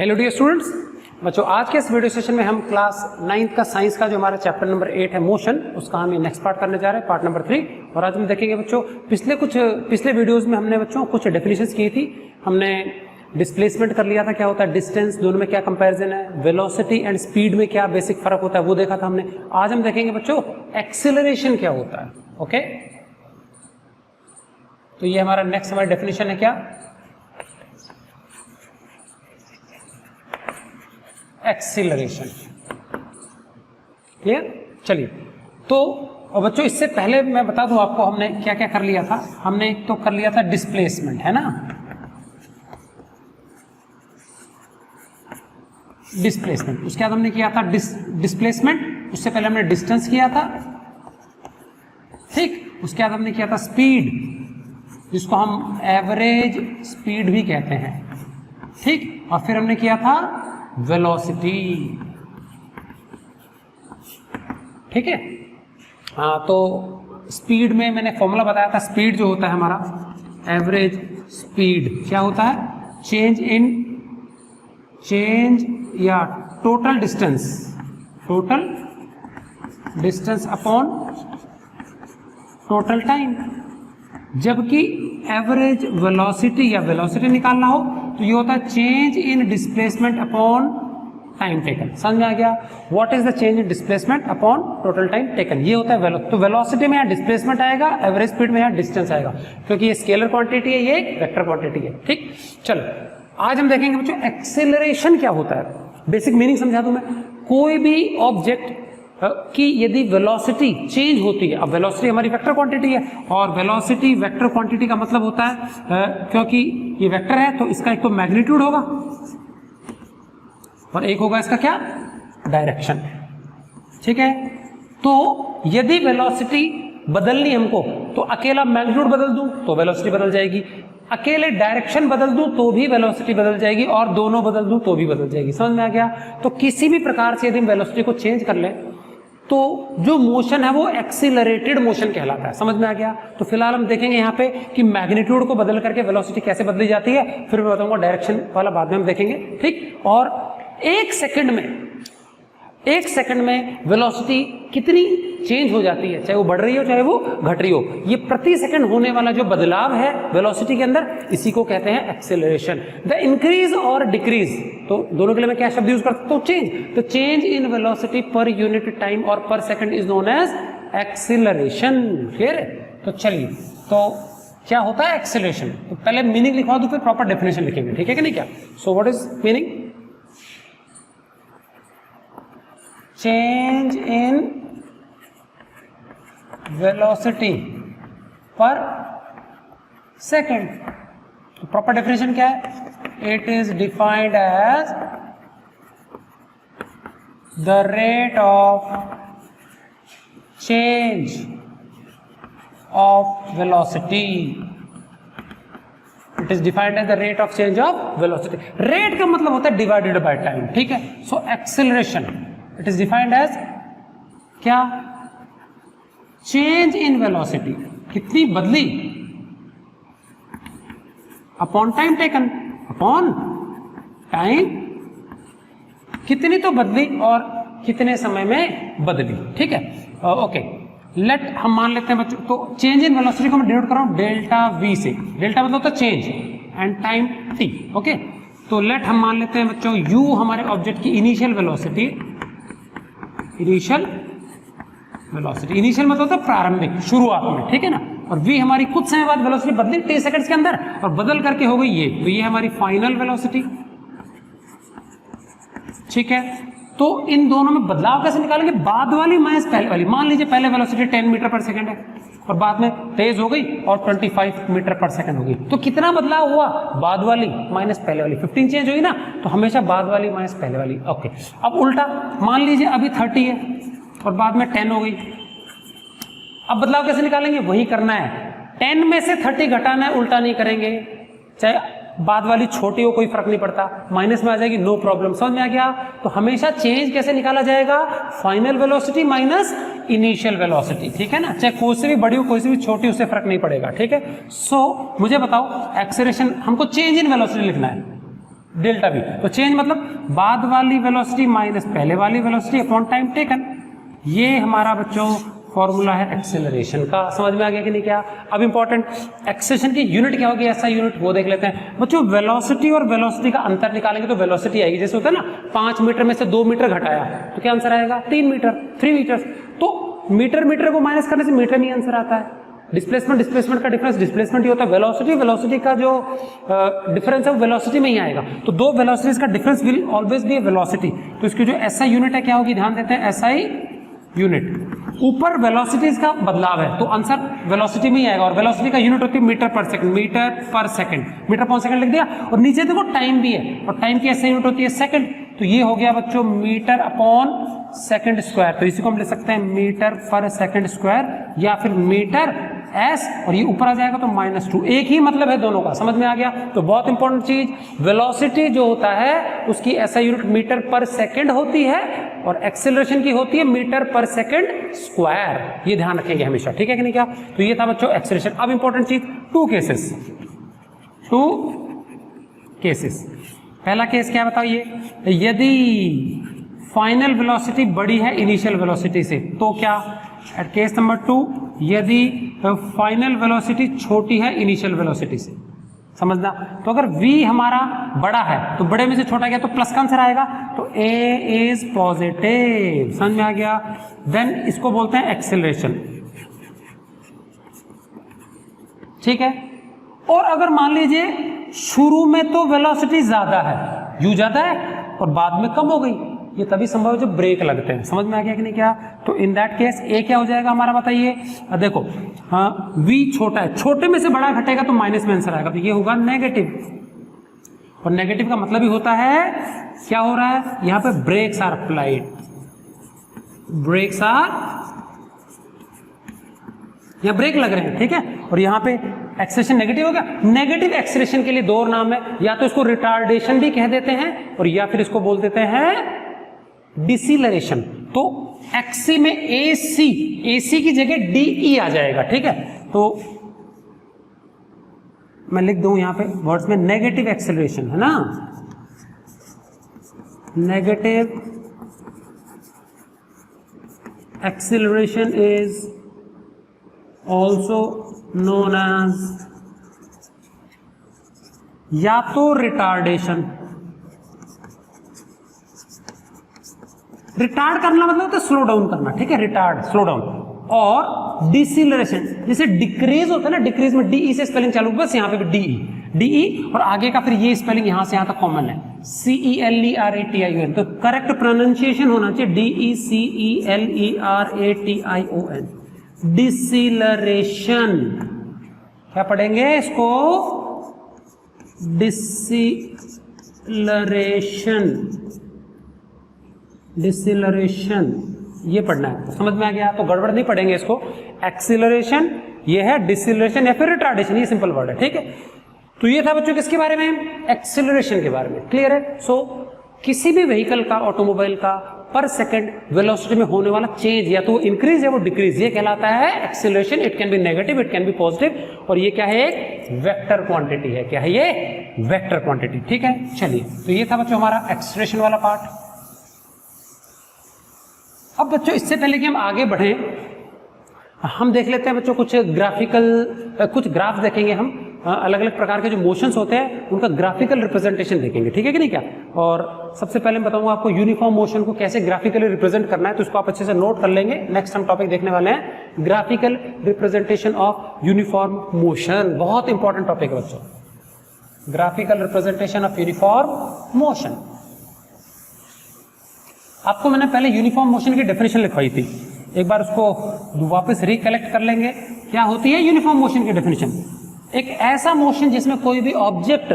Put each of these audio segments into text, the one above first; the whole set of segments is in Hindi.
हेलो डियर स्टूडेंट्स, बच्चों आज के इस वीडियो सेशन में हम क्लास 9th का साइंस का जो हमारा चैप्टर नंबर 8 है मोशन, उसका हम ये नेक्स्ट पार्ट करने जा रहे हैं, पार्ट नंबर 3। और आज हम देखेंगे बच्चों पिछले वीडियोस में हमने बच्चों कुछ डेफिनेशंस की थी। हमने डिस्प्लेसमेंट कर लिया था, क्या होता है डिस्टेंस, दोनों में क्या कंपैरिजन है, वेलोसिटी एंड स्पीड में क्या बेसिक फर्क होता है वो देखा था हमने। आज हम देखेंगे बच्चों एक्सीलरेशन क्या होता है। ओके, तो ये हमारा नेक्स्ट हमारी डेफिनेशन है क्या, एक्सीलरेशन। क्लियर? चलिए, तो बच्चों इससे पहले मैं बता दूं आपको हमने क्या क्या कर लिया था। हमने एक तो कर लिया था डिस्प्लेसमेंट, है ना, डिस्प्लेसमेंट। उसके बाद हमने किया था डिस्प्लेसमेंट, उससे पहले हमने डिस्टेंस किया था, ठीक। उसके बाद हमने किया था स्पीड, जिसको हम एवरेज स्पीड भी कहते हैं, ठीक। और फिर हमने किया था वेलोसिटी, ठीक है। हाँ, तो स्पीड में मैंने फॉर्मूला बताया था, स्पीड जो होता है हमारा एवरेज स्पीड क्या होता है, चेंज या total distance upon total time. जबकि एवरेज वेलोसिटी या वेलोसिटी निकालना हो तो ये होता है change in displacement upon time taken. समझ में आ गया? What is the change in displacement upon total time taken, ये होता है तो वेलोसिटी में यहाँ डिस्प्लेसमेंट आएगा, एवरेज स्पीड में यहाँ डिस्टेंस आएगा, क्योंकि ये स्केलर क्वांटिटी है, ये एक वेक्टर क्वांटिटी है, ठीक। चलो आज हम देखेंगे बच्चों एक्सेलरेशन क्या होता है। बेसिक मीनिंग समझा दूं मैं। कोई भी ऑब्जेक्ट कि यदि वेलोसिटी चेंज होती है, अब वेलोसिटी हमारी वेक्टर क्वांटिटी है, और वेलोसिटी वेक्टर क्वांटिटी का मतलब होता है क्योंकि ये वेक्टर है तो इसका एक तो मैग्नीट्यूड होगा और एक होगा इसका क्या, डायरेक्शन, ठीक है। तो यदि वेलोसिटी बदलनी हमको तो अकेला मैग्नीट्यूड बदल दूं तो वेलोसिटी बदल जाएगी, अकेले डायरेक्शन बदल दूं तो भी वेलोसिटी बदल जाएगी, और दोनों बदल दूं तो भी बदल जाएगी। समझ में आ गया? तो किसी भी प्रकार से यदि हम वेलोसिटी को चेंज कर लें तो जो मोशन है वो एक्सीलरेटेड मोशन कहलाता है। समझ में आ गया? तो फिलहाल हम देखेंगे यहाँ पे कि मैग्नीट्यूड को बदल करके वेलोसिटी कैसे बदली जाती है, फिर मैं बताऊंगा डायरेक्शन वाला बाद में हम देखेंगे, ठीक। और एक सेकंड में वेलोसिटी कितनी चेंज हो जाती है, चाहे वो बढ़ रही हो चाहे वो घट रही हो, ये प्रति सेकंड होने वाला जो बदलाव है वेलोसिटी के अंदर, इसी को कहते हैं एक्सेलरेशन। द इंक्रीज और डिक्रीज, तो दोनों के लिए मैं क्या शब्द यूज करता हूं, चेंज। तो change in velocity per unit time और per second is known as acceleration. Clear है? तो चलिए, तो क्या होता है एक्सेलरेशन, तो पहले मीनिंग लिखवा दूं फिर प्रॉपर डेफिनेशन लिखेंगे, ठीक है कि नहीं? क्या so what is meaning, change in velocity per second. तो प्रॉपर डेफिनेशन क्या है, it is defined as the rate of change of velocity. It is defined as the rate of change of velocity. Rate का मतलब होता है डिवाइडेड बाय टाइम, ठीक है। So acceleration it is defined as क्या, चेंज इन वेलोसिटी, कितनी बदली, upon time taken, upon time, कितनी तो बदली और कितने समय में बदली, ठीक है। ओके, लेट हम मान लेते हैं बच्चों, तो चेंज इन वेलोसिटी को मैं डिनोट कर रहा हूं डेल्टा वी से। डेल्टा मतलब होता है change and time T, okay. तो लेट हम मान लेते हैं बच्चों यू हमारे ऑब्जेक्ट की इनिशियल वेलोसिटी, इनिशियल मतलब होता है प्रारंभिक, शुरुआत में, ठीक है ना। और v हमारी कुछ समय बाद वेलोसिटी बदली t सेकंड्स के अंदर, और बदल करके हो गई ये, तो ये हमारी फाइनल वेलोसिटी, ठीक है। तो इन दोनों में बदलाव कैसे निकालेंगे, बाद वाली माइनस पहले वाली। मान लीजिए पहले वेलोसिटी 10 मीटर पर सेकंड है और बाद में तेज हो गई और 25 मीटर पर सेकंड हो गई, तो कितना बदलाव हुआ, बाद वाली माइनस पहले वाली। 15 चेंज हुई ना, तो हमेशा बाद वाली माइनस पहले वाली, ओके। अब उल्टा मान लीजिए अभी 30 है और बाद में 10 हो गई, अब बदलाव कैसे निकालेंगे, वही करना है, 10 में से 30 घटाना है, उल्टा नहीं करेंगे। चाहे बाद वाली छोटी हो कोई फर्क नहीं पड़ता, माइनस में आ जाएगी, नो प्रॉब्लम। समझ में आ गया? तो हमेशा चेंज कैसे निकाला जाएगा, final velocity minus initial velocity, ठीक है ना। चाहे कोई से भी बड़ी हो कोई से भी छोटी, उससे फर्क नहीं पड़ेगा, ठीक है। सो मुझे बताओ एक्सेलरेशन, हमको चेंज इन वेलोसिटी लिखना है, डेल्टा वी। तो चेंज मतलब बाद वाली वेलोसिटी माइनस पहले वाली वेलोसिटी अपॉन टाइम टेकन। ये हमारा बच्चों फॉर्मूला है एक्सेलरेशन का। समझ में आ गया कि नहीं? क्या अब इंपॉर्टेंट एक्सेलरेशन की यूनिट क्या होगी, ऐसा यूनिट वो देख लेते हैं बच्चों। वेलोसिटी और वेलोसिटी का अंतर निकालेंगे तो वेलोसिटी आएगी, जैसे होता है ना 5 मीटर में से 2 मीटर घटाया तो क्या आंसर आएगा 3 मीटर, 3 मीटर। तो मीटर मीटर को माइनस करने से मीटर में आंसर आता है। डिस्प्लेसमेंट का डिफरेंस डिस्प्लेसमेंट ही होता है। वेलोसिटी का जो डिफरेंस है वो वेलोसिटी में ही आएगा। तो दो वेलोसिटीज का difference will always be velocity. तो इसकी जो एसआई यूनिट है क्या होगी, ध्यान देते हैं, एसआई यूनिट। ऊपर वेलोसिटीज का बदलाव है तो आंसर वेलोसिटी में ही आएगा, और वेलोसिटी का यूनिट होती है मीटर पर सेकंड, मीटर पर सेकंड लिख दिया। और नीचे देखो टाइम भी है, और टाइम की ऐसे यूनिट होती है सेकंड। तो ये हो गया बच्चों मीटर अपॉन सेकंड स्क्वायर। तो इसी को हम लिख सकते हैं मीटर पर सेकंड स्क्वायर, या फिर मीटर एस, और ये ऊपर आ जाएगा तो -2। एक ही मतलब है दोनों का, समझ में आ गया? तो बहुत इंपॉर्टेंट चीज, वेलोसिटी जो होता है उसकी ऐसा यूनिट मीटर पर सेकंड होती है, और एक्सेलरेशन की होती है मीटर पर सेकंड स्क्वायर। ये ध्यान रखेंगे हमेशा, ठीक है कि नहीं? क्या तो ये था बच्चों एक्सेलरेशन। अब इंपॉर्टेंट चीज, टू केसेस। पहला केस क्या बताइए, यदि फाइनल वेलोसिटी बड़ी है इनिशियल वेलोसिटी से तो क्या। एट केस नंबर 2, यदि फाइनल वेलोसिटी छोटी है इनिशियल वेलोसिटी से, समझना। तो अगर v हमारा बड़ा है तो बड़े में से छोटा गया तो प्लस का आंसर आएगा, तो a इज पॉजिटिव। समझ में आ गया? देन इसको बोलते हैं एक्सेलरेशन, ठीक है। और अगर मान लीजिए शुरू में तो वेलोसिटी ज्यादा है, u ज्यादा है, और बाद में कम हो गई, ये तभी संभव है जब ब्रेक लगते हैं। समझ में आ गया कि नहीं? क्या तो इन दैट केस ए क्या हो जाएगा हमारा, बताइए। देखो हाँ, v छोटा है, छोटे में से बड़ा घटेगा तो माइनस में आंसर आएगा, तो ये होगा नेगेटिव। और नेगेटिव का मतलब ही होता है क्या हो रहा है, यहां पे ब्रेक्स आर अप्लाइड, यहां ब्रेक लग रहे हैं, ठीक है। और यहां पे एक्सेलरेशन नेगेटिव होगा। नेगेटिव एक्सेलरेशन के लिए दो और नाम है, या तो इसको रिटार्डेशन भी कह देते हैं, और या फिर इसको बोल देते हैं डिसिलरेशन। तो एक्सी में एसी की जगह डीई आ जाएगा, ठीक है। तो मैं लिख दूं यहां पे वर्ड्स में, नेगेटिव एक्सेलरेशन है ना, negative acceleration is also known as या तो रिटार्डेशन। रिटार्ड करना मतलब होता है स्लो डाउन करना, ठीक है, रिटार्ड स्लो डाउन। और डिसिलरेशन, जैसे डिक्रीज होता है ना, डिक्रीज में डीई से स्पेलिंग चालू, बस यहाँ पे भी डीई, और आगे का फिर ये स्पेलिंग यहां से यहां तक कॉमन है, CELERATION। तो करेक्ट प्रोनाउंसिएशन होना चाहिए DECELERATION, डिसिलरेशन। क्या पढ़ेंगे इसको, डिसिलरेशन, ये पढ़ना है। समझ में आ गया? तो गड़बड़ नहीं पढ़ेंगे इसको। एक्सीलरेशन ये है, डिसिलरेशन या फिर रिटार्डेशन, ये सिंपल वर्ड है, ठीक है। तो ये था बच्चों किसके बारे में, एक्सीलरेशन के बारे में। क्लियर है? सो किसी भी व्हीकल का, ऑटोमोबाइल का पर सेकंड वेलोसिटी में होने वाला चेंज, या तो वो इंक्रीज या वो डिक्रीज, ये कहलाता है acceleration. It can be negative, it can be positive, और ये क्या है, एक वेक्टर क्वांटिटी है। क्या है ये, वेक्टर क्वांटिटी, ठीक है। चलिए, तो ये था बच्चों हमारा एक्सीलरेशन वाला पार्ट। अब बच्चों इससे पहले कि हम आगे बढ़े, हम देख लेते हैं बच्चों कुछ कुछ ग्राफ देखेंगे हम। अलग अलग प्रकार के जो मोशंस होते हैं उनका ग्राफिकल रिप्रेजेंटेशन देखेंगे, ठीक है कि नहीं? क्या और सबसे पहले मैं बताऊंगा आपको यूनिफॉर्म मोशन को कैसे ग्राफिकली रिप्रेजेंट करना है, तो इसको आप अच्छे से नोट कर लेंगे। नेक्स्ट हम टॉपिक देखने वाले हैं graphical representation of uniform motion. बहुत इंपॉर्टेंट टॉपिक है बच्चों, graphical representation of uniform motion. आपको मैंने पहले यूनिफॉर्म मोशन की डेफिनेशन लिखवाई थी, एक बार उसको वापस रिकलेक्ट कर लेंगे। क्या होती है यूनिफॉर्म मोशन की डेफिनेशन? एक ऐसा मोशन जिसमें कोई भी ऑब्जेक्ट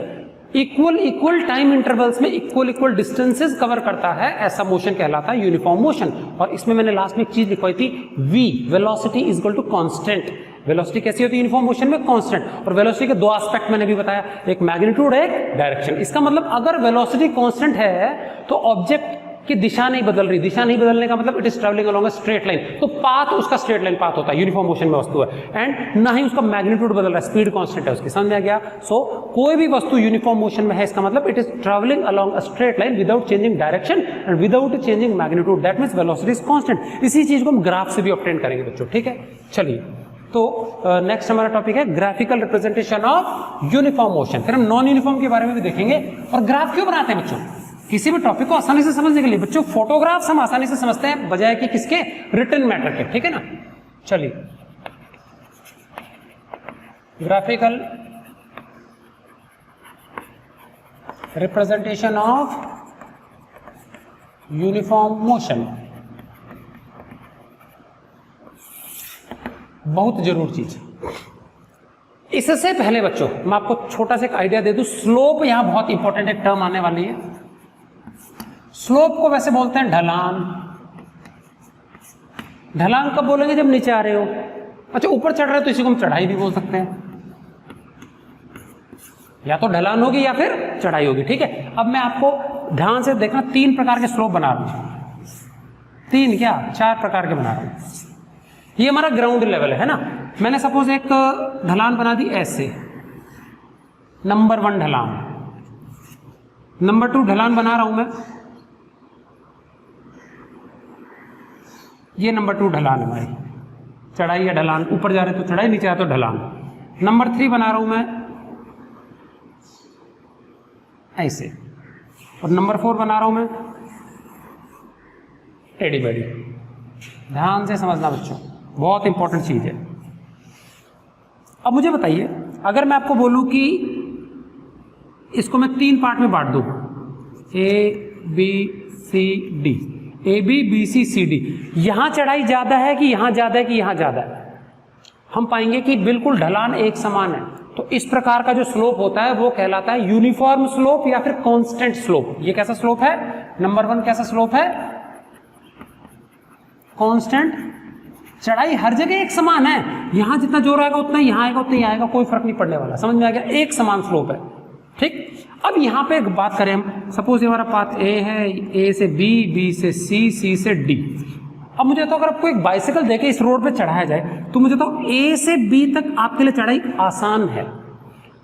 इक्वल टाइम इंटरवल्स में इक्वल डिस्टेंसेस कवर करता है, ऐसा मोशन कहलाता है यूनिफॉर्म मोशन। और इसमें मैंने लास्ट में एक चीज लिखवाई थी, v velocity is equal to constant. Velocity कैसी होती है यूनिफॉर्म मोशन में, कांस्टेंट। और वेलोसिटी के दो एस्पेक्ट मैंने भी बताया, एक मैग्नीट्यूड, एक डायरेक्शन। इसका मतलब अगर वेलोसिटी कांस्टेंट है तो ऑब्जेक्ट कि दिशा नहीं बदल रही, दिशा नहीं बदलने का मतलब it is travelling along a straight line, तो पाथ उसका स्ट्रेट लाइन पाथ होता है, यूनिफॉर्म मोशन में वस्तु है, एंड ना ही उसका मैग्नीट्यूड बदल रहा है, स्पीड कांस्टेंट है उसकी, समझ में आ गया। सो कोई भी वस्तु यूनिफॉर्म मोशन में है इसका मतलब it is travelling along a straight line without changing direction and without changing magnitude, that means velocity is constant. इसी चीज को हम ग्राफ से भी ऑब्टेन करेंगे बच्चों, ठीक है। चलिए, तो नेक्स्ट हमारा टॉपिक है graphical representation of uniform motion. फिर हम नॉन यूनिफॉर्म के बारे में भी देखेंगे। और ग्राफ क्यों बनाते हैं बच्चों? किसी भी टॉपिक को आसानी से समझने के लिए बच्चों। फोटोग्राफ्स हम आसानी से समझते हैं बजाय कि किसके, रिटन मैटर के, ठीक है ना। चलिए, graphical representation of uniform motion, बहुत जरूरी चीज। इससे पहले बच्चों मैं आपको छोटा सा एक आइडिया दे दूं, स्लोप यहां बहुत इंपॉर्टेंट एक टर्म आने वाली है। स्लोप को वैसे बोलते हैं ढलान। ढलान कब बोलेंगे? जब नीचे आ रहे हो। अच्छा, ऊपर चढ़ रहे हो तो इसी को हम चढ़ाई भी बोल सकते हैं, या तो ढलान होगी या फिर चढ़ाई होगी, ठीक है। अब मैं आपको ध्यान से देखना, 3 प्रकार के स्लोप बना रहा हूं, 3 क्या 4 प्रकार के बना रहा हूं। ये हमारा ग्राउंड लेवल है ना। मैंने सपोज एक ढलान बना दी ऐसे, नंबर 1 ढलान। नंबर 2 ढलान बना रहा हूं मैं, ये नंबर 2 ढलान है हमारी, चढ़ाई या ढलान, ऊपर जा रहे तो चढ़ाई, नीचे आए तो ढलान। नंबर 3 बना रहा हूं मैं ऐसे, और नंबर 4 बना रहा हूं मैं टेढ़ी बेढ़ी। ध्यान से समझना बच्चों, बहुत इंपॉर्टेंट चीज है। अब मुझे बताइए, अगर मैं आपको बोलूं कि इसको मैं 3 पार्ट में बांट दूं, A B C D, A B B C C D, यहां चढ़ाई ज्यादा है कि यहां ज्यादा है कि यहां ज्यादा है, हम पाएंगे कि बिल्कुल ढलान एक समान है। तो इस प्रकार का जो स्लोप होता है वो कहलाता है यूनिफॉर्म स्लोप या फिर कांस्टेंट स्लोप। ये कैसा स्लोप है? नंबर 1 कैसा स्लोप है? कांस्टेंट। चढ़ाई हर जगह एक समान है, यहां जितना जोर आएगा उतना यहां आएगा, उतना ही आएगा, कोई फर्क नहीं पड़ने वाला, समझ में आ गया? एक समान स्लोप है, ठीक। अब यहां पे एक बात करें हम, सपोज ये हमारा पाथ ए है, ए से बी, बी से सी, सी से डी। अब मुझे तो अगर आपको एक बाइसिकल देके इस रोड पे चढ़ाया जाए तो मुझे तो ए से बी तक आपके लिए चढ़ाई आसान है,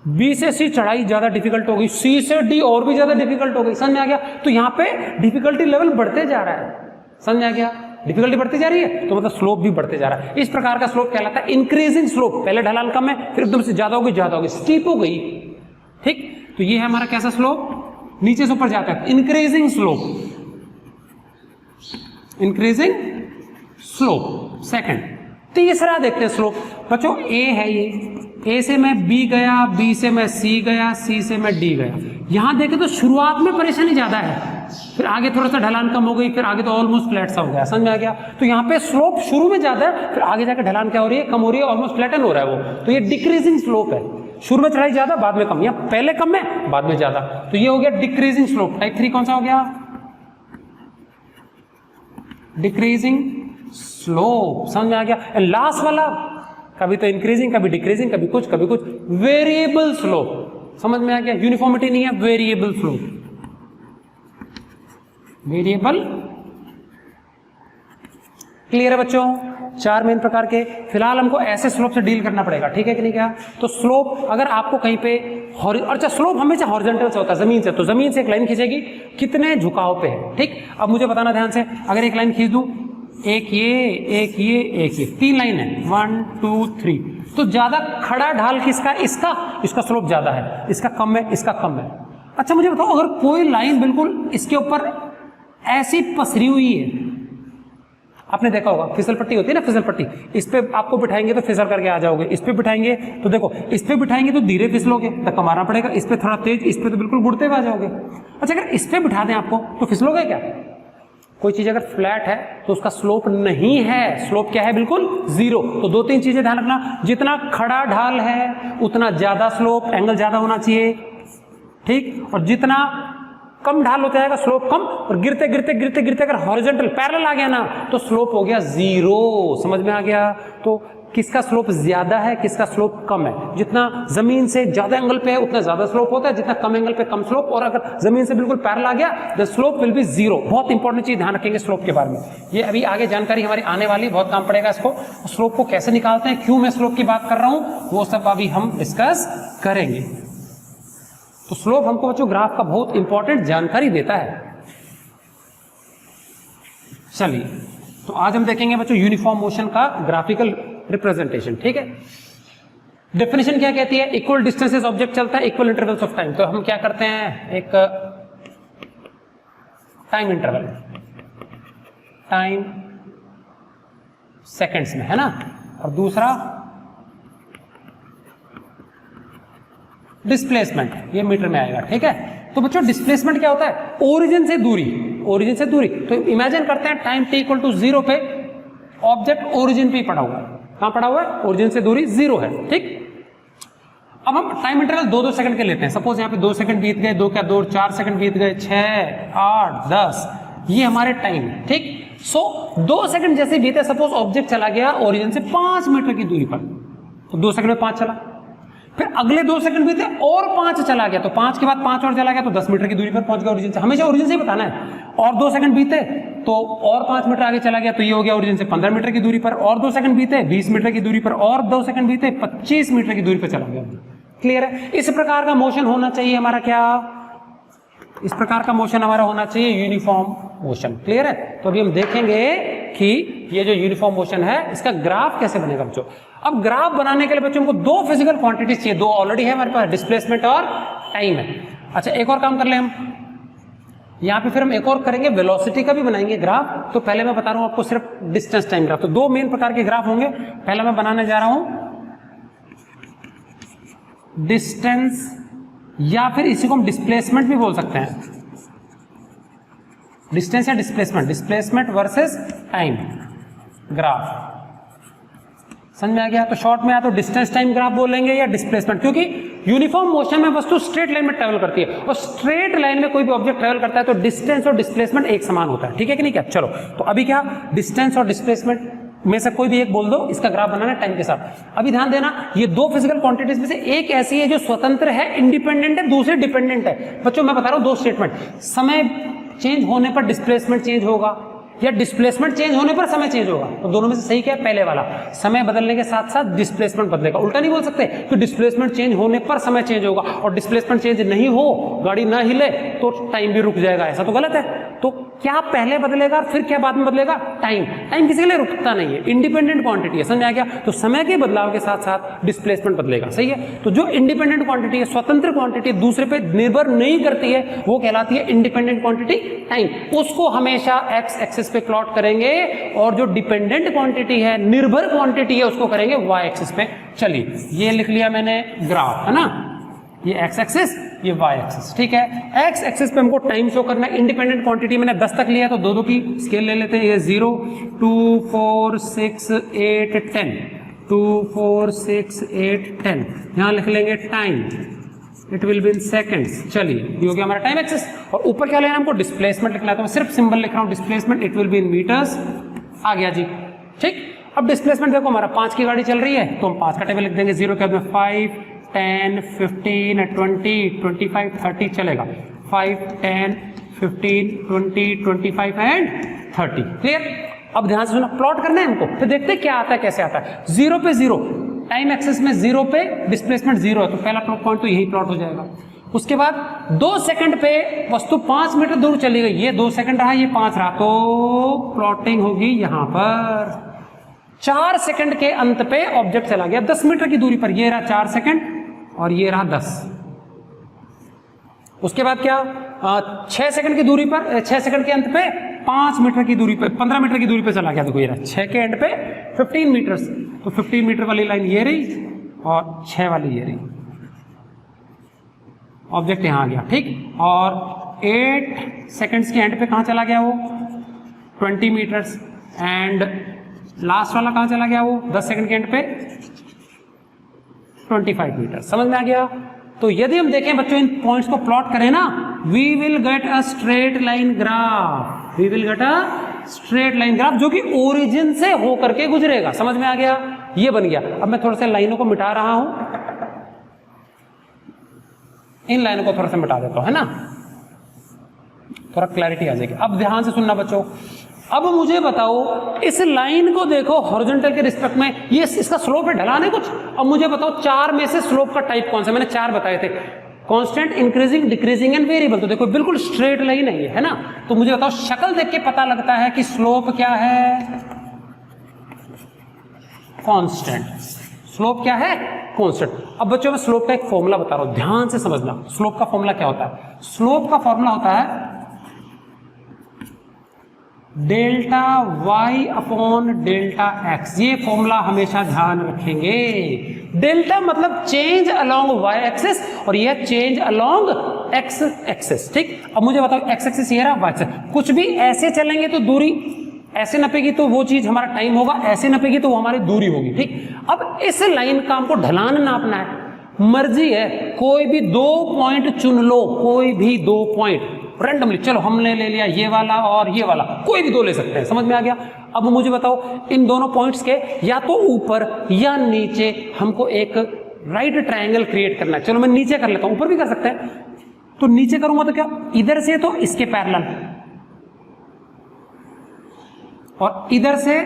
बी से सी चढ़ाई ज्यादा डिफिकल्ट हो गई, सी से डी और भी ज्यादा डिफिकल्ट हो गई, समझ में आ गया? तो यहाँ पे डिफिकल्टी लेवल बढ़ते जा रहा है, समझ में आ गया? डिफिकल्टी बढ़ती जा रही है तो मतलब स्लोप भी बढ़ते जा रहा है। इस प्रकार का स्लोप कहलाता है इंक्रीजिंग स्लोप। पहले ढलान कम है, फिर एकदम से ज्यादा हो गई, स्टीप हो गई, ठीक। तो ये है हमारा कैसा स्लोप? नीचे से ऊपर जाता है, increasing slope, increasing slope. Second, तीसरा देखते हैं स्लोप बच्चों। ए है ये, ए से मैं बी गया, बी से मैं सी गया, सी से मैं डी गया। यहां देखें तो शुरुआत में परेशानी ज्यादा है, फिर आगे थोड़ा सा ढलान कम हो गई, फिर आगे तो ऑलमोस्ट फ्लैट सा हो गया, समझ में आ गया? तो यहाँ पे स्लोप शुरू में ज्यादा है, फिर आगे जाकर ढलान क्या हो रही है? कम हो रही है, ऑलमोस्ट फ्लैटन हो रहा है वो। तो ये डिक्रीजिंग स्लोप है, शुरू में चढ़ाई ज्यादा, बाद में कम, या पहले कम है बाद में ज्यादा, तो ये हो गया डिक्रीजिंग स्लोप। टाइप 3 कौन सा हो गया? डिक्रीजिंग स्लोप, समझ में आ गया? लास्ट वाला कभी तो इंक्रीजिंग, कभी डिक्रीजिंग, कभी कुछ वेरिएबल स्लोप, समझ में आ गया? यूनिफॉर्मिटी नहीं है, वेरिएबल स्लोप, वेरिएबल। क्लियर है बच्चों? 4 मेन प्रकार के। फिलहाल हमको ऐसे स्लोप से डील करना पड़ेगा, ठीक है कि नहीं? क्या तो स्लोप, अगर आपको कहीं पे अच्छा, स्लोप हमेशा हॉरिजॉन्टल से होता है, जमीन से, तो जमीन से एक लाइन खींचेगी, कितने झुकाव पे है, ठीक। अब मुझे बताना ध्यान से, अगर एक लाइन खींच दूं, एक ये, एक ये, एक ये, 3 लाइन है, 1 2 3, तो ज्यादा खड़ा ढाल किसका? इसका, इसका स्लोप ज्यादा है, इसका कम है, इसका कम है। अच्छा मुझे बताओ, अगर कोई लाइन बिल्कुल इसके ऊपर ऐसी पसरी हुई है, आपने देखा होगा फिसल पट्टी होती है ना, फिसल पट्टी, इस पे आपको बिठाएंगे तो फिसल करके आ जाओगे, इस पे बिठाएंगे तो देखो, इस पे बिठाएंगे तो धीरे फिसलोगे, धक्का मारना पड़ेगा, इस पे थोड़ा तेज, इस पे तो बिल्कुल गुड़ते हुए आ जाओगे। अच्छा, अगर इस पे बिठा दें आपको तो फिसलोगे क्या? कोई चीज अगर फ्लैट है तो उसका स्लोप नहीं है, स्लोप क्या है? बिल्कुल 0। तो 2-3 चीजें ध्यान रखना, जितना खड़ा ढाल है उतना ज्यादा स्लोप, एंगल ज्यादा होना चाहिए, ठीक। और जितना कम ढाल होता जाएगा स्लोप कम, और गिरते गिरते गिरते गिरते अगर हॉरिजॉन्टल पैरेलल आ गया ना तो स्लोप हो गया 0, समझ में आ गया? तो किसका स्लोप ज्यादा है, किसका स्लोप कम है। जितना जमीन से ज्यादा एंगल पे है उतना ज्यादा स्लोप होता है, जितना कम एंगल पे कम स्लोप, और अगर जमीन से बिल्कुल पैरेलल आ गया the slope will be zero. बहुत इंपॉर्टेंट चीज ध्यान रखेंगे स्लोप के बारे में, ये अभी आगे जानकारी हमारी आने वाली, बहुत काम पड़ेगा इसको। स्लोप को कैसे निकालते हैं, क्यों मैं स्लोप की बात कर रहा हूं, वो सब अभी हम डिस्कस करेंगे। तो स्लोप हमको बच्चों ग्राफ का बहुत इंपॉर्टेंट जानकारी देता है। चलिए, तो आज हम देखेंगे बच्चों यूनिफॉर्म मोशन का ग्राफिकल रिप्रेजेंटेशन, ठीक है। डेफिनेशन क्या कहती है, इक्वल डिस्टेंसेस ऑब्जेक्ट चलता है इक्वल इंटरवल्स ऑफ टाइम। तो हम क्या करते हैं, एक टाइम इंटरवल, टाइम सेकंड्स में है ना, और दूसरा डिस्प्लेसमेंट, ये मीटर में आएगा, ठीक है। तो बच्चों डिस्प्लेसमेंट क्या होता है, ओरिजिन से दूरी, ओरिजिन से दूरी। तो इमेजिन करते हैं टाइम t इक्वल टू 0 पे ऑब्जेक्ट ओरिजिन पे ही पड़ा हुआ है। कहां पड़ा हुआ है, ओरिजिन से दूरी 0 है, ठीक। अब हम टाइम इंटरवल 2-2 सेकंड के लेते हैं। सपोज यहाँ पे 2 सेकंड बीत गए, 2 क्या 2 4 सेकंड बीत गए, 6 8 10, ये हमारे टाइम है, ठीक। सो 2 सेकंड जैसे बीते, सपोज ऑब्जेक्ट चला गया ओरिजिन से 5 मीटर की दूरी पर, तो 2 सेकंड में 5 चला। फिर अगले 2 सेकंड बीते और 5 चला गया, तो 5 के बाद 5 और चला गया, तो 10 मीटर की दूरी पर पहुंच गया ओरिजिन से। हमेशा ओरिजिन से ही बताना है। और 2 सेकंड बीते तो और 5 मीटर आगे चला गया, तो ये हो गया ओरिजिन से 15 मीटर की दूरी पर। और 2 सेकंड बीते 20 मीटर की दूरी पर, और 2 सेकंड बीते 25 मीटर की दूरी पर चला गया। क्लियर है। इस प्रकार का मोशन होना चाहिए हमारा, क्या, इस प्रकार का मोशन हमारा होना चाहिए यूनिफॉर्म मोशन। क्लियर है। तो अभी हम देखेंगे कि ये जो यूनिफॉर्म मोशन है इसका ग्राफ कैसे बनेगा बच्चों। अब ग्राफ बनाने के लिए बच्चों को 2 फिजिकल क्वांटिटीज चाहिए, 2 ऑलरेडी है हमारे पास, डिस्प्लेसमेंट और टाइम है। अच्छा, एक और काम कर ले हम, यहाँ पे फिर हम एक और करेंगे, वेलोसिटी का भी बनाएंगे ग्राफ। तो पहले मैं बता रहा हूं आपको सिर्फ डिस्टेंस टाइम ग्राफ। तो 2 मेन प्रकार के ग्राफ होंगे। पहला मैं बनाने जा रहा हूं डिस्टेंस, या फिर इसी को हम डिस्प्लेसमेंट भी बोल सकते हैं, डिस्टेंस या displacement, displacement versus time graph. समझ में आ गया। तो शॉर्ट में या तो डिस्टेंस टाइम ग्राफ बोलेंगे या डिस्प्लेसमेंट, क्योंकि यूनिफॉर्म मोशन में वस्तु स्ट्रेट लाइन में ट्रेवल करती है, और स्ट्रेट लाइन में कोई भी ऑब्जेक्ट ट्रेवल करता है तो डिस्टेंस और डिस्प्लेसमेंट एक समान होता है, ठीक है कि नहीं। क्या, चलो तो अभी क्या, डिस्टेंस और डिस्प्लेसमेंट में से कोई भी एक बोल दो, इसका ग्राफ बनाना है टाइम के साथ। अभी ध्यान देना, ये 2 फिजिकल क्वांटिटीज में से एक ऐसी है जो स्वतंत्र है, इंडिपेंडेंट है, दूसरी डिपेंडेंट है। बच्चों मैं बता रहा हूं 2 स्टेटमेंट, समय चेंज होने पर डिस्प्लेसमेंट चेंज होगा, या डिस्प्लेसमेंट चेंज होने पर समय चेंज होगा। तो दोनों में से सही क्या है, पहले वाला। समय बदलने के साथ साथ डिस्प्लेसमेंट बदलेगा। उल्टा नहीं बोल सकते कि डिस्प्लेसमेंट चेंज होने पर समय चेंज होगा, और डिस्प्लेसमेंट चेंज नहीं हो, गाड़ी ना हिले तो टाइम भी रुक जाएगा, ऐसा तो गलत है। तो क्या पहले बदलेगा फिर क्या बाद में बदलेगा, टाइम। टाइम किसी के लिए रुकता नहीं है, इंडिपेंडेंट क्वांटिटी है, समझ आ गया। तो समय के बदलाव के साथ साथ डिस्प्लेसमेंट बदलेगा, सही है। तो जो इंडिपेंडेंट क्वांटिटी है, स्वतंत्र क्वांटिटी, दूसरे पे निर्भर नहीं करती है, वो कहलाती है इंडिपेंडेंट क्वांटिटी टाइम। उसको हमेशा एक्स एक्सिस पे प्लॉट करेंगे, और जो डिपेंडेंट क्वांटिटी है, निर्भर क्वांटिटी है, उसको करेंगे वाई एक्सिस पे। चलिए, ये लिख लिया मैंने ग्राफ, है ना, ये एक्स एक्सिस, ये वाई एक्सिस, ठीक है। एक्स एक्सिस पे हमको टाइम शो करना है। इंडिपेंडेंट क्वांटिटी मैंने 10 तक लिया, तो 2-2 की स्केल ले लेते हैं। ये 0 2 4 6 8 10, 2 4 6 8 10, यहां लिख लेंगे time, it will be in seconds. चलिए, ये हो गया हमारा टाइम एक्सिस। और ऊपर क्या लेना है हमको, डिस्प्लेसमेंट लिखना है। तो मैं सिर्फ सिंबल लिख रहा हूं, displacement, it will be in metres. आ गया जी, ठीक। अब डिस्प्लेसमेंट देखो, हमारा 5 की गाड़ी चल रही है, तो हम 5 का टेबल लिख देंगे। 0 के बाद में 5 10 15 20 25 30 चलेगा। 5 10 15 20 25 एंड 30। क्लियर। अब ध्यान से सुना, प्लॉट करना है हमको, फिर देखते हैं क्या आता है, कैसे आता है। 0 पे 0, टाइम एक्सिस में 0 पे डिस्प्लेसमेंट 0 है, तो पहला पॉइंट तो यही प्लॉट हो जाएगा। उसके बाद 2 सेकंड पे वस्तु 5 मीटर दूर चली गई, ये 2 सेकंड रहा, ये 5 रहा, तो प्लॉटिंग होगी यहां पर। 4 सेकंड के अंत पे ऑब्जेक्ट चला गया 10 मीटर की दूरी पर, ये रहा 4 सेकंड और ये रहा 10। उसके बाद क्या, 6 सेकंड की दूरी पर, 6 सेकंड के अंत पे 5 मीटर की दूरी पे, 15 मीटर की दूरी पे चला गया। देखो ये रहा 6 के एंड पे 15 मीटर, तो 15 मीटर वाली लाइन ये रही और 6 वाली ये रही, ऑब्जेक्ट यहां आ गया, ठीक। और 8 सेकंड्स के एंड पे कहां चला गया वो, 20 मीटर्स। एंड लास्ट वाला कहां चला गया वो, 10 सेकंड के एंड पे 25 मीटर। समझ में आ गया। तो यदि हम देखें बच्चों, इन पॉइंट्स को प्लॉट करें ना, we will get a straight line graph, we will get a straight line graph, जो कि ओरिजिन से होकर के गुजरेगा। समझ में आ गया। ये बन गया। अब मैं थोड़ा सा लाइनों को मिटा रहा हूं, इन लाइनों को थोड़ा सा मिटा देता हूं, है ना, थोड़ा क्लैरिटी आ जाएगी। अब ध्यान से सुनना बच्चों, अब मुझे बताओ इस लाइन को देखो हॉरिजॉन्टल के रिस्पेक्ट में, ये इसका स्लोप है, ढलान है कुछ। अब मुझे बताओ चार में से स्लोप का टाइप कौन सा, मैंने चार बताए थे, constant, increasing, decreasing and variable. तो देखो बिल्कुल स्ट्रेट लाइन है ना। तो मुझे बताओ शक्ल देख के पता लगता है कि स्लोप क्या है, कांस्टेंट। स्लोप क्या है, कांस्टेंट। अब बच्चों मैं स्लोप का एक फॉर्मूला बता रहा हूं, ध्यान से समझना। स्लोप का फॉर्मूला क्या होता है, स्लोप का फॉर्मूला होता है delta Y upon delta X. ये फॉर्मूला हमेशा ध्यान रखेंगे। डेल्टा मतलब चेंज अलोंग वाई एक्सिस और यह चेंज अलोंग एक्स एक्सिस, ठीक। अब मुझे बताओ एक्स एक्सिस ये रहा, वाई एक्सिस। कुछ भी ऐसे चलेंगे तो दूरी ऐसे नपेगी तो वो चीज हमारा टाइम होगा, ऐसे नपेगी तो वो हमारी दूरी होगी, ठीक। अब इस लाइन का हमको ढलान नापना है, मर्जी है, कोई भी दो पॉइंट चुन लो, कोई भी दो पॉइंट रैंडमली। चलो हमने ले लिया ये वाला और ये वाला, कोई भी दो ले सकते हैं, समझ में आ गया। अब मुझे बताओ इन दोनों पॉइंट्स के या तो ऊपर या नीचे हमको एक राइट ट्रायंगल क्रिएट करना है। चलो मैं नीचे कर लेता हूं, ऊपर भी कर सकते हैं। तो नीचे करूंगा तो क्या, इधर से तो इसके पैरेलल और इधर से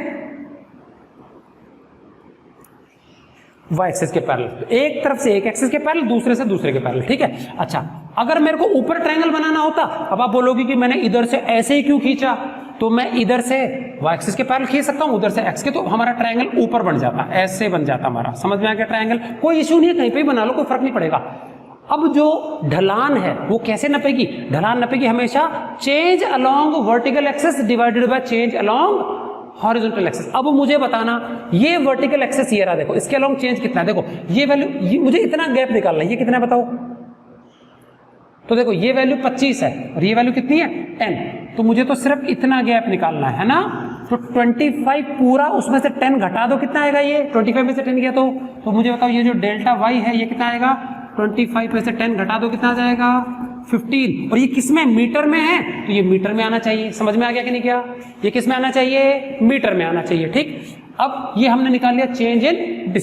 वाई एक्सिस के पैरेलल, एक तरफ से एक एक्सिस के पैरेलल, दूसरे से दूसरे के पैरेलल, ठीक है। अच्छा, अगर मेरे को ऊपर ट्रायंगल बनाना होता, अब आप बोलोगे कि मैंने इधर से ऐसे ही क्यों खींचा, तो मैं इधर से वाई एक्सिस के पैरेलल खींच सकता हूं, उधर से एक्स के, तो हमारा ट्रायंगल ऊपर बन जाता, ऐसे बन जाता हमारा। समझ में आ गया ट्रायंगल, कोई इश्यू नहीं है, कहीं पे भी बना लो, कोई फर्क नहीं पड़ेगा। अब जो ढलान है वो कैसे नपेगी, ढलान नपेगी हमेशा change along vertical axis divided by change along horizontal axis. अब मुझे बताना ये वर्टिकल एक्सिस ये रहा, देखो इसके अलोंग चेंज कितना है, देखो ये वैल्यू, मुझे इतना गैप निकालना है, ये कितना है बताओ। तो देखो ये वैल्यू 25 है और ये वैल्यू कितनी है 10, तो मुझे तो सिर्फ इतना गैप निकालना है ना। तो 25 पूरा, उसमें से 10 घटा दो, कितना आएगा ये, 25 में से 10 गया तो मुझे बताओ ये जो डेल्टा वाई है ये कितना आएगा, 25 में से 10 घटा दो, कितना आ जाएगा 15। और ये किस में, मीटर में है, तो ये मीटर में आना चाहिए। समझ में आ गया कि नहीं क्या, ये किस में आना चाहिए, मीटर में आना चाहिए, ठीक। अब ये हमने निकाल लिया change in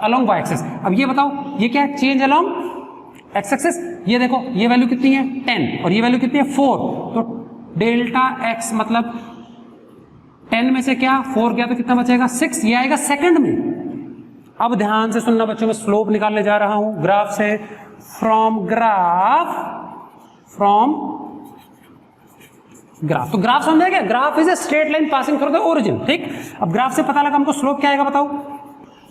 along Y axis. अब ये बताओ ये क्या है, चेंज अलोंग एक्स एक्सिस। ये देखो ये वैल्यू कितनी है 10 और ये वैल्यू कितनी है 4, तो डेल्टा एक्स मतलब 10 में से क्या 4 गया तो कितना बचेगा 6, ये आएगा सेकंड में। अब ध्यान से सुनना बच्चों, मैं स्लोप निकालने जा रहा हूं ग्राफ से, फ्रॉम ग्राफ तो ग्राफ समझ गया, graph is a straight line passing through the origin, ठीक। अब ग्राफ से पता लगा हमको स्लोप क्या आएगा बताओ,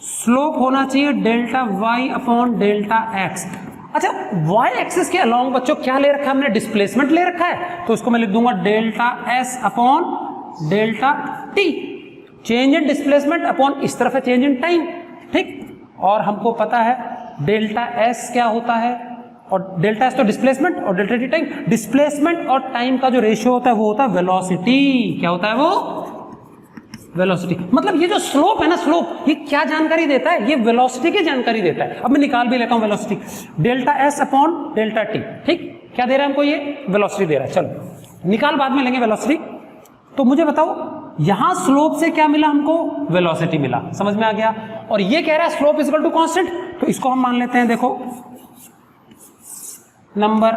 स्लोप होना चाहिए delta Y upon delta X. अच्छा, वाई एक्सिस के अलोंग बच्चों क्या ले रखा है हमने, डिस्प्लेसमेंट ले रखा है, तो उसको मैं लिख दूंगा delta S upon delta T, change in displacement upon इस तरफ है चेंज इन टाइम, ठीक। और हमको पता है डेल्टा एस क्या होता है, और डेल्टा एस तो डिस्प्लेसमेंट और डेल्टा टी टाइम। डिस्प्लेसमेंट और टाइम का जो रेशियो होता है वो होता है वेलोसिटी। क्या होता है वो, वेलोसिटी। मतलब ये जो स्लोप है ना, स्लोप ये क्या जानकारी देता है, ये वेलोसिटी की जानकारी देता है। अब मैं निकाल भी लेता हूं velocity, delta S upon delta T, ठीक। क्या दे रहा है हमको, ये वेलोसिटी दे रहा है। चलो निकाल बाद में लेंगे वेलोसिटी। तो मुझे बताओ यहां स्लोप से क्या मिला हमको, वेलोसिटी मिला, समझ में आ गया। और ये कह रहा है slope is equal to constant, तो इसको हम मान लेते हैं, देखो नंबर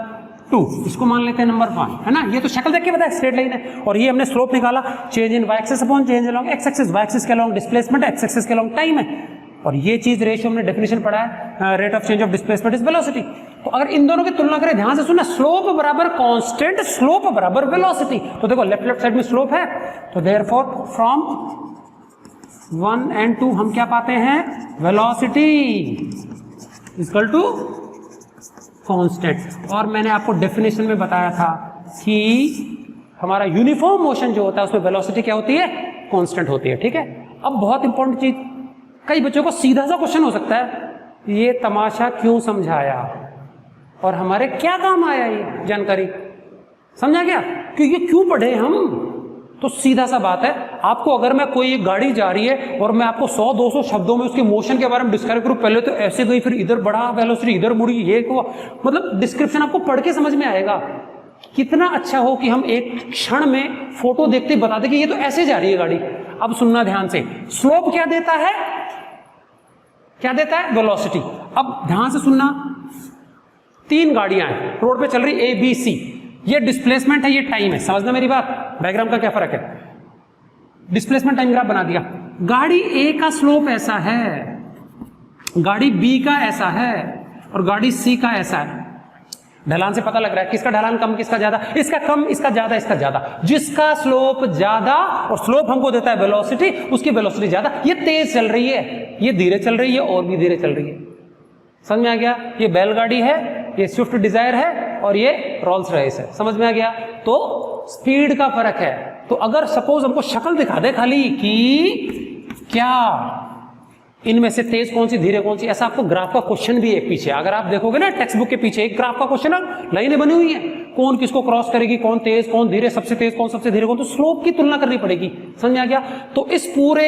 2, इसको मान लेते हैं नंबर 1, है ना। ये तो शक्ल देख के पता है स्ट्रेट लाइन है। और ये हमने स्लोप निकाला change in Y axis upon change along X axis, Y axis के अलोंग डिस्प्लेसमेंट, एक्स एक्सिस के अलोंग टाइम है। और ये चीज रेशियो हमने डेफिनेशन पढ़ा है, rate of change of displacement is velocity. तो अगर इन दोनों की तुलना करें, ध्यान से सुनना, स्लोप बराबर कांस्टेंट, स्लोप बराबर वेलोसिटी। तो देखो लेफ्ट साइड में स्लोप है, तो देयरफॉर फ्रॉम 1 and 2 हम क्या पाते हैं, वेलोसिटी इक्वल टू कांस्टेंट। और मैंने आपको डेफिनेशन में बताया था कि हमारा यूनिफॉर्म मोशन जो होता है उसमें वेलोसिटी क्या होती है, कांस्टेंट होती है, ठीक है। अब बहुत इंपॉर्टेंट चीज, कई बच्चों को सीधा सा क्वेश्चन हो सकता है, ये तमाशा क्यों समझाया और हमारे क्या काम आया ये जानकारी, समझा क्या, कि ये क्यों पढ़े हम। तो सीधा सा बात है, आपको अगर मैं कोई गाड़ी जा रही है और मैं आपको 100-200 शब्दों में उसके मोशन के बारे में डिस्क्राइब करूं, पहले तो ऐसे गई, फिर इधर बढ़ा वेलोसिटी, इधर मुड़ी, ये को मतलब डिस्क्रिप्शन आपको पढ़ के समझ में आएगा। कितना अच्छा हो कि हम एक क्षण में फोटो देखते बता दें कि ये तो ऐसे जा रही है गाड़ी। अब सुनना ध्यान से, स्लोप क्या देता है, क्या देता है? वेलोसिटी। अब ध्यान से सुनना, 3 गाड़ियां हैं रोड पे चल रही, ए बी सी, ये डिस्प्लेसमेंट है, ये टाइम है। समझना मेरी बात, डायग्राम का क्या फर्क है? डिस्प्लेसमेंट टाइम ग्राफ बना दिया। गाड़ी ए का स्लोप ऐसा है, गाड़ी बी का ऐसा है और गाड़ी सी का ऐसा है। ढलान से पता लग रहा है किसका ढलान कम किसका ज्यादा, इसका कम इसका ज्यादा इसका ज्यादा। जिसका स्लोप ज्यादा, और स्लोप हमको देता है वेलोसिटी, उसकी वेलोसिटी ज्यादा। ये तेज चल रही है, ये धीरे चल रही है और भी धीरे चल रही है। समझ में आ गया? ये बैलगाड़ी है, ये स्विफ्ट डिजायर है और ये रोल्स रॉयस है। समझ में आ गया? तो स्पीड का फर्क है। तो अगर सपोज हमको शक्ल दिखा दे खाली कि क्या इनमें से तेज कौन सी धीरे कौन सी, ऐसा आपको ग्राफ का क्वेश्चन भी है पीछे। अगर आप देखोगे ना टेक्स्ट बुक के पीछे एक ग्राफ का क्वेश्चन है, लाइनें बनी हुई है, कौन किसको क्रॉस करेगी, कौन तेज कौन धीरे, सबसे तेज कौन सबसे धीरे कौन, तो स्लोप की तुलना करनी पड़ेगी। समझ में आ गया? तो इस पूरे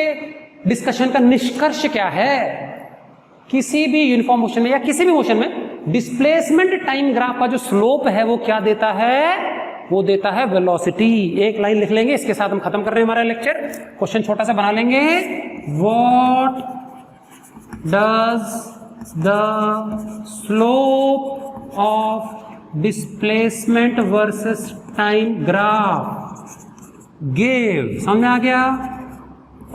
डिस्कशन का निष्कर्ष क्या है? किसी भी यूनिफॉर्म मोशन में या किसी भी मोशन में डिस्प्लेसमेंट टाइम ग्राफ का जो स्लोप है वो क्या देता है? वो देता है वेलोसिटी। एक लाइन लिख लेंगे, इसके साथ हम खत्म कर रहे हैं हमारा लेक्चर। क्वेश्चन छोटा सा बना लेंगे, what does the slope of displacement versus time graph give. समझ में आ गया?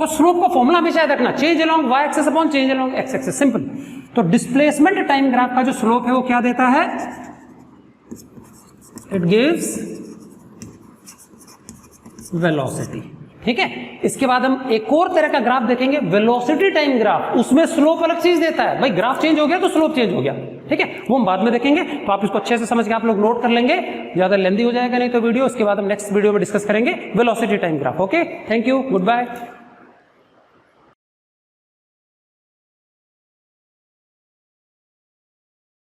और स्लोप का फॉर्मूला हमेशा याद रखना, change along Y axis upon change along X axis, simple. तो डिस्प्लेसमेंट टाइम ग्राफ का जो स्लोप है वो क्या देता है? It gives velocity. ठीक है, इसके बाद हम एक और तरह का ग्राफ देखेंगे, वेलोसिटी टाइम ग्राफ। उसमें स्लोप अलग चीज देता है। भाई ग्राफ चेंज हो गया तो स्लोप चेंज हो गया। ठीक है, वो हम बाद में देखेंगे। तो आप इसको अच्छे से समझ के आप लोग नोट कर लेंगे, ज्यादा लेंदी हो जाएगा नहीं तो वीडियो। उसके बाद हम नेक्स्ट वीडियो में डिस्कस करेंगे velocity time graph. Okay, thank you, good bye.